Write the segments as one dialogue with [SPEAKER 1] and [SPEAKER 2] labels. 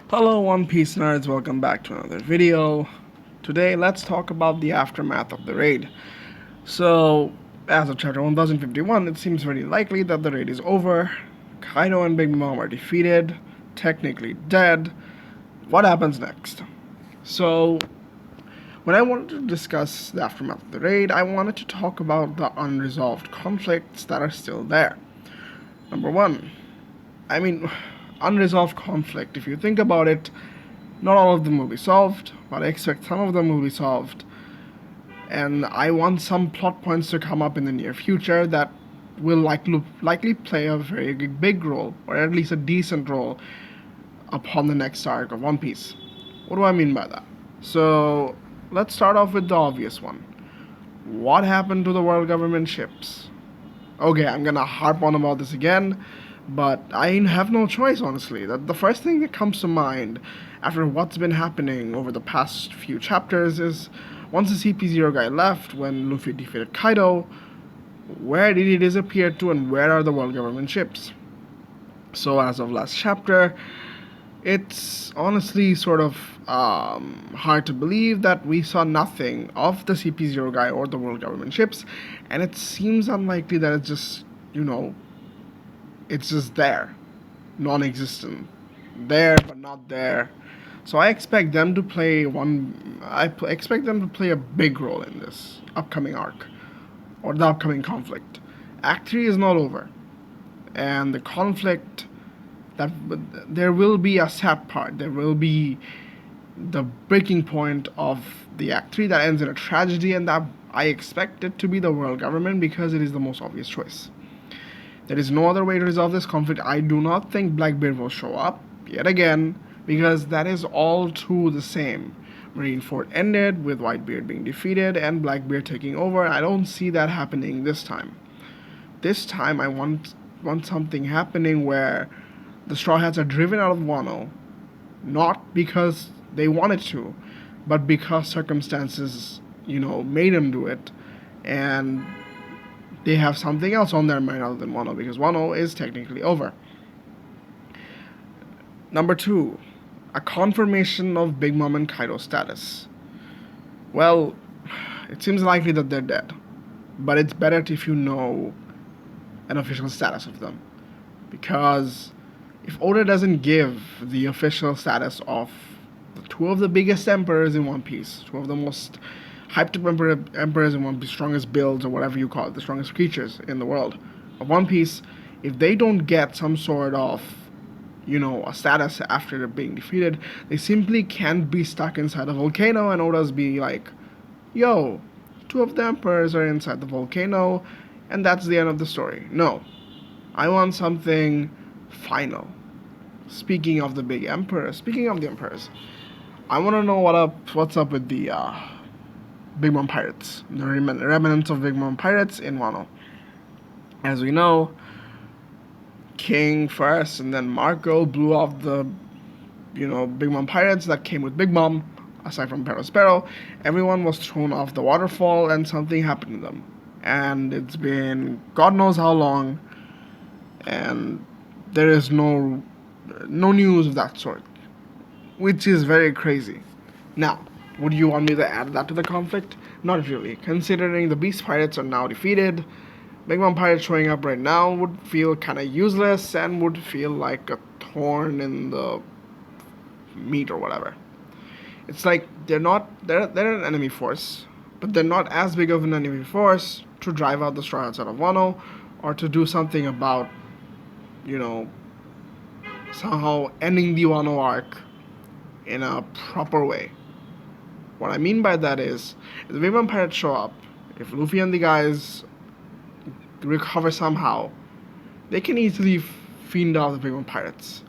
[SPEAKER 1] Hello One Piece nerds, welcome back to another video. Today let's talk about the aftermath of the raid. So, as of chapter 1051, it seems very likely that the raid is over. Kaido and Big Mom are defeated, technically dead. What happens next? So, when I wanted to discuss the aftermath of the raid, I wanted to talk about the unresolved conflicts that are still there. Number one, I mean, unresolved conflict. If you think about it, not all of them will be solved, but I expect some of them will be solved. And I want some plot points to come up in the near future that will likely play a very big role, or at least a decent role, upon the next arc of One Piece. What do I mean by that? So, let's start off with the obvious one. What happened to the world government ships? Okay, I'm gonna harp on about this again, but I have no choice, honestly. The first thing that comes to mind after what's been happening over the past few chapters is once the CP0 guy left, when Luffy defeated Kaido, where did he disappear to and where are the world government ships? So, as of last chapter, it's honestly sort of hard to believe that we saw nothing of the CP0 guy or the world government ships, and it seems unlikely that it's just, it's just there, non existent. There, but not there. So I expect them to play expect them to play a big role in this upcoming arc, or the upcoming conflict. Act 3 is not over, and the conflict that there will be a sad part. There will be the breaking point of the Act 3 that ends in a tragedy, and that I expect it to be the world government because it is the most obvious choice. There is no other way to resolve this conflict. I do not think Blackbeard will show up yet again because that is all too the same. Marineford ended with Whitebeard being defeated and Blackbeard taking over. I don't see that happening this time. This time I want something happening where the Straw Hats are driven out of Wano, not because they wanted to, but because circumstances, made them do it, and they have something else on their mind other than Wano, because Wano is technically over. Number 2, a confirmation of Big Mom and Kaido's status. Well, it seems likely that they're dead, but it's better if you know an official status of them, because if Oda doesn't give the official status of the two of the biggest emperors in One Piece, two of the most hyped up emperors in One Piece, strongest builds or whatever you call it, the strongest creatures in the world of One Piece, if they don't get some sort of, a status after being defeated, they simply can't be stuck inside a volcano and Oda's be like, yo, two of the emperors are inside the volcano, and that's the end of the story. No. I want something final. Speaking of the emperors, I want to know what's up with the Big Mom pirates, the remnants of Big Mom pirates in Wano. As we know, King first, and then Marco blew off the, Big Mom pirates that came with Big Mom. Aside from Perospero, everyone was thrown off the waterfall, and something happened to them. And it's been God knows how long, and there is no news of that sort, which is very crazy. Now, would you want me to add that to the conflict? Not really, considering the Beast Pirates are now defeated. Big Mom Pirates showing up right now would feel kind of useless and would feel like a thorn in the meat or whatever. It's like they're an enemy force, but they're not as big of an enemy force to drive out the Straw Hats out of Wano, or to do something about, somehow ending the Wano arc in a proper way. What I mean by that is, if the Big Mom Pirates show up, if Luffy and the guys recover somehow, they can easily fiend off the Big Mom Pirates.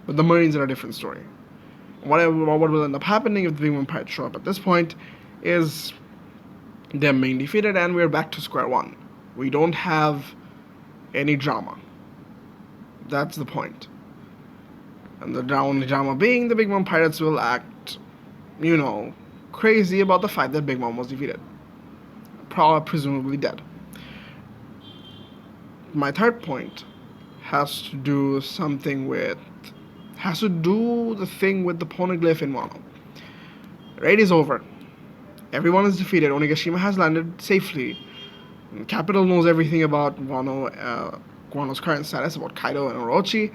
[SPEAKER 1] But the Marines are a different story. What will end up happening if the Big Mom Pirates show up at this point is they're main defeated and we're back to square one. We don't have any drama. That's the point. And the only drama being the Big Mom Pirates will act, crazy about the fact that Big Mom was defeated. Presumably dead. My third point has to do something with has to do the thing with the poneglyph in Wano. Raid is over. Everyone is defeated. Onigashima has landed safely. And Capital knows everything about Wano's current status, about Kaido and Orochi.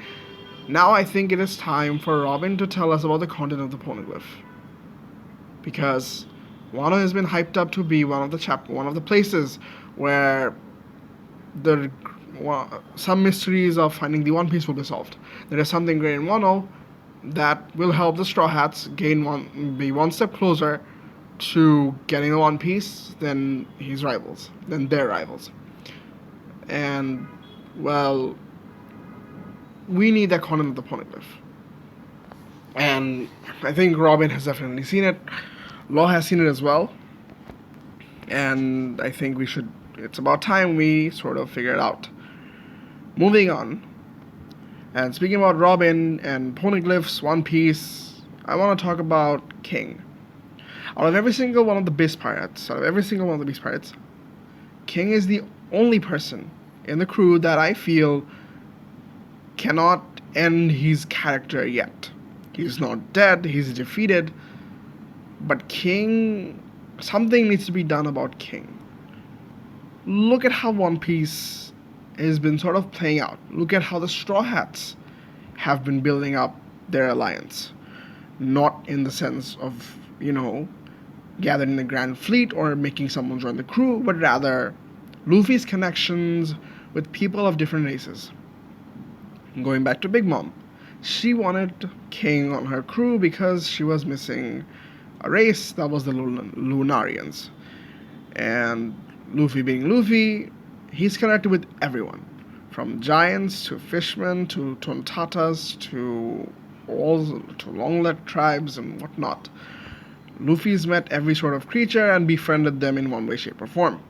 [SPEAKER 1] Now I think it is time for Robin to tell us about the content of the poneglyph. Because Wano has been hyped up to be one of the places where the some mysteries of finding the One Piece will be solved. There is something great in Wano that will help the Straw Hats be one step closer to getting the One Piece than their rivals. And well, we need that content of the poneglyph. And I think Robin has definitely seen it. Law has seen it as well. And I think it's about time we sort of figure it out. Moving on. And speaking about Robin and poneglyphs, One Piece, I want to talk about King. Out of every single one of the Beast Pirates, King is the only person in the crew that I feel cannot end his character yet. He's not dead, he's defeated, but King, something needs to be done about King. Look at how One Piece has been sort of playing out. Look at how the Straw Hats have been building up their alliance. Not in the sense of, gathering the Grand Fleet or making someone join the crew, but rather Luffy's connections with people of different races. Going back to Big Mom, she wanted King on her crew because she was missing a race that was the Lunarians. And Luffy being Luffy, he's connected with everyone, from giants to fishmen to tontatas to long-legged tribes and whatnot. Luffy's met every sort of creature and befriended them in one way, shape, or form.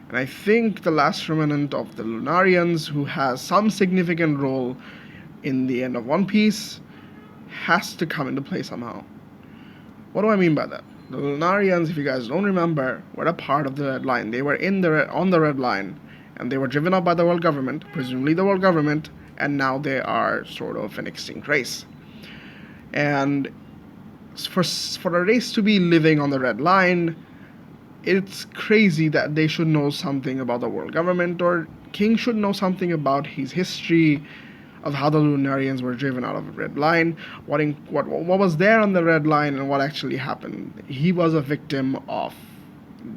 [SPEAKER 1] And I think the last remnant of the Lunarians, who has some significant role in the end of One Piece, has to come into play somehow. What do I mean by that? The Lunarians, if you guys don't remember, were a part of the Red Line. They were on the Red Line, and they were driven up by the world government, presumably the world government, and now they are sort of an extinct race. And for a race to be living on the Red Line, it's crazy that they should know something about the world government, or King should know something about his history of how the Lunarians were driven out of the Red Line, what was there on the Red Line, and what actually happened. He was a victim of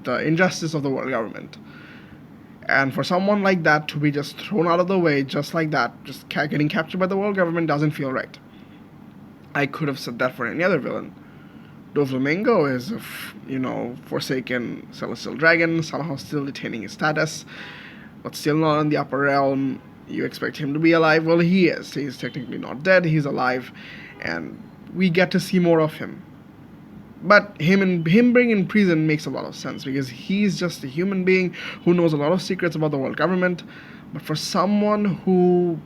[SPEAKER 1] the injustice of the world government. And for someone like that to be just thrown out of the way, just like that, just getting captured by the world government, doesn't feel right. I could have said that for any other villain. Doflamingo is a forsaken celestial dragon, somehow still retaining his status, but still not in the upper realm. You expect him to be alive? Well, he is. He's technically not dead, he's alive, and we get to see more of him. But him being in prison makes a lot of sense, because he's just a human being who knows a lot of secrets about the world government, but for someone who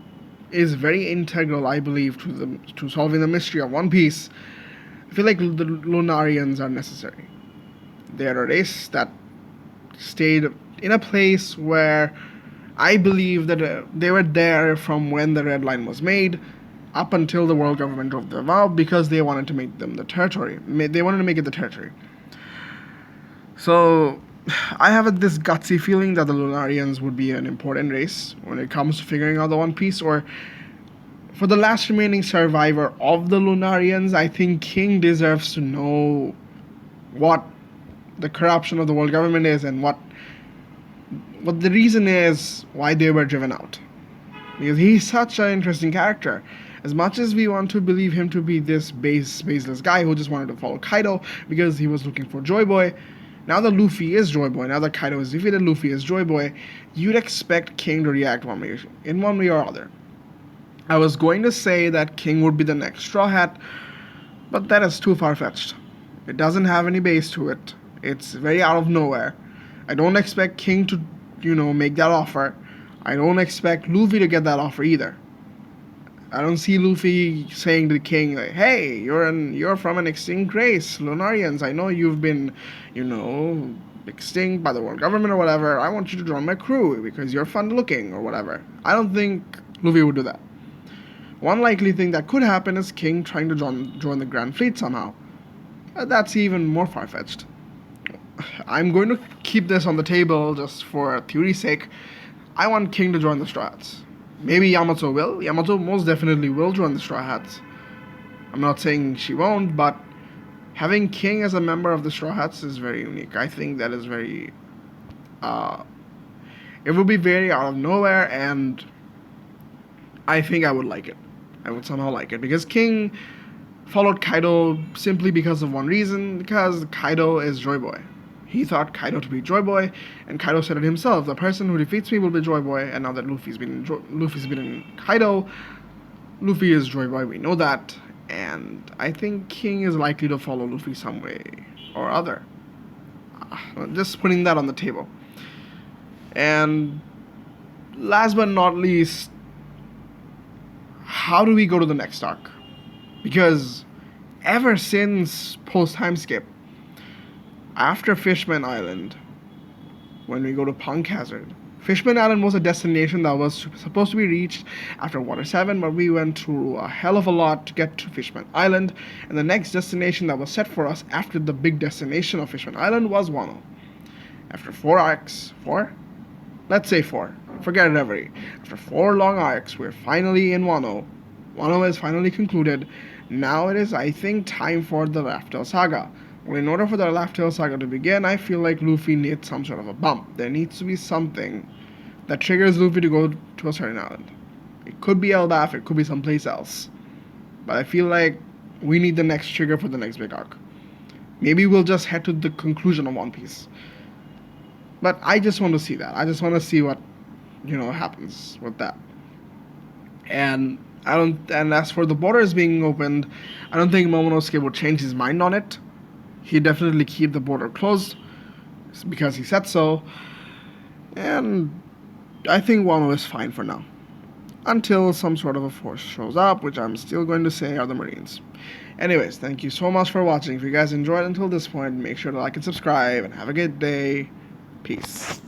[SPEAKER 1] is very integral, I believe, to solving the mystery of One Piece, I feel like the Lunarians are necessary. They are a race that stayed in a place where I believe that they were there from when the Red Line was made up until the world government drove them out, because they wanted to make them the territory. They wanted to make it the territory. So I have this gutsy feeling that the Lunarians would be an important race when it comes to figuring out the One Piece, or for the last remaining survivor of the Lunarians. I think King deserves to know what the corruption of the world government is, and what the reason is why they were driven out. Because he's such an interesting character. As much as we want to believe him to be this baseless guy who just wanted to follow Kaido because he was looking for Joy Boy, now that Luffy is Joy Boy, now that Kaido is defeated, Luffy is Joy Boy, you'd expect King to react in one way or other. I was going to say that King would be the next Straw Hat, but that is too far-fetched. It doesn't have any base to it. It's very out of nowhere. I don't expect King to, make that offer. I don't expect Luffy to get that offer either. I don't see Luffy saying to the King, like, hey, you're from an extinct race, Lunarians. I know you've been, extinct by the world government or whatever. I want you to join my crew because you're fun looking or whatever. I don't think Luffy would do that. One likely thing that could happen is King trying to join the Grand Fleet somehow. That's even more far-fetched. I'm going to keep this on the table just for theory's sake. I want King to join the Straw Hats. Maybe Yamato will. Yamato most definitely will join the Straw Hats. I'm not saying she won't, but having King as a member of the Straw Hats is very unique. I think that is very... it would be very out of nowhere, and I think I would like it. I would somehow like it, because King followed Kaido simply because of one reason, because Kaido is Joy Boy. He thought Kaido to be Joy Boy, and Kaido said it himself, the person who defeats me will be Joy Boy, and now that Luffy's been in Kaido, Luffy is Joy Boy, we know that, and I think King is likely to follow Luffy some way or other. Just putting that on the table. And last but not least, how do we go to the next arc? Because ever since post-time skip, after Fishman Island, when we go to Punk Hazard, Fishman Island was a destination that was supposed to be reached after Water 7, but we went through a hell of a lot to get to Fishman Island, and the next destination that was set for us after the big destination of Fishman Island was Wano. After 4 arcs, 4? Let's say 4. Forget it, every. After 4 long arcs, we're finally in Wano. Wano is finally concluded. Now it is, I think, time for the Laugh-Tale Saga. Well, in order for the Laugh-Tale Saga to begin, I feel like Luffy needs some sort of a bump. There needs to be something that triggers Luffy to go to a certain island. It could be Elbaf, it could be someplace else. But I feel like we need the next trigger for the next big arc. Maybe we'll just head to the conclusion of One Piece. But I just want to see that. I just want to see what, happens with that. And as for the borders being opened, I don't think Momonosuke will change his mind on it. He'd definitely keep the border closed because he said so. And I think Wano is fine for now. Until some sort of a force shows up, which I'm still going to say are the Marines. Anyways, thank you so much for watching. If you guys enjoyed until this point, make sure to like and subscribe, and have a good day. Peace.